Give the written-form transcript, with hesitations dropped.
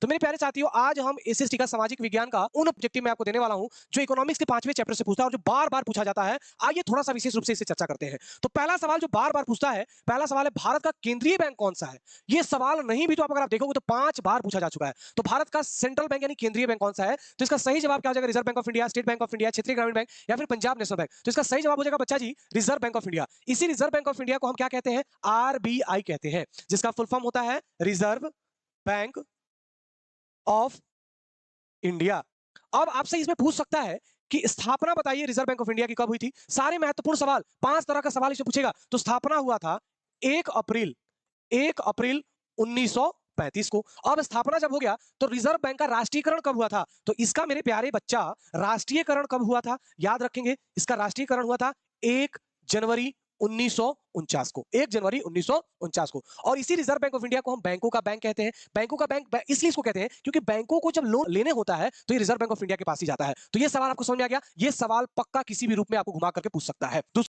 तो मेरे प्यारे साथियों, आज हम एसएसटी का सामाजिक विज्ञान का उन ऑब्जेक्टिव मैं आपको देने वाला हूं जो इकोनॉमिक्स के 5वें चैप्टर से पूछता है और जो बार-बार पूछा जाता है। आइए थोड़ा सा विशेष रूप से इसे चर्चा करते हैं। तो पहला सवाल जो बार-बार पूछता है, पहला सवाल है भारत का केंद्रीय बैंक कौन-सा है? ये सवाल नहीं भी तो अगर आप देखोगे तो 5 बार पूछा जा चुका है। तो भारत का सेंट्रल बैंक यानी केंद्रीय बैंक कौन-सा है? तो इसका सही जवाब क्या हो जाएगा? Reserve bank of India, state bank of India, क्षेत्रीय ग्रामीण बैंक या फिर पंजाब नेशनल बैंक। तो इसका सही जवाब हो जाएगा बच्चा जी, रिजर्व बैंक ऑफ इंडिया। इसी रिजर्व बैंक ऑफ इंडिया को हम क्या कहते हैं? आरबीआई कहते हैं, जिसका फुल फॉर्म होता है रिजर्व बैंक ऑफ इंडिया। अब आपसे इसमें पूछ सकता है कि स्थापना बताइए रिजर्व बैंक ऑफ इंडिया की कब हुई थी? सारे महत्वपूर्ण सवाल, 5 तरह का सवाल इससे पूछेगा। तो स्थापना हुआ था 1 अप्रैल 1 अप्रैल 1935 को। अब स्थापना जब हो गया तो रिजर्व बैंक का राष्ट्रीयकरण कब हुआ था? तो इसका मेरे प्यारे बच्चा राष्ट्रीयकरण कब हुआ था? याद रखेंगे, इसका राष्ट्रीयकरण हुआ था 1 जनवरी 1949 को। 1 जनवरी 1949 को। और इसी रिजर्व बैंक ऑफ इंडिया को हम बैंकों का बैंक कहते हैं। बैंकों का बैंक इसलिए इसको कहते हैं क्योंकि बैंकों को जब लोन लेने होता है तो ये रिजर्व बैंक ऑफ इंडिया के पास ही जाता है। तो ये सवाल आपको समझ में आ गया? ये सवाल पक्का किसी भी रूप में आपको घुमा करके पूछ सकता है।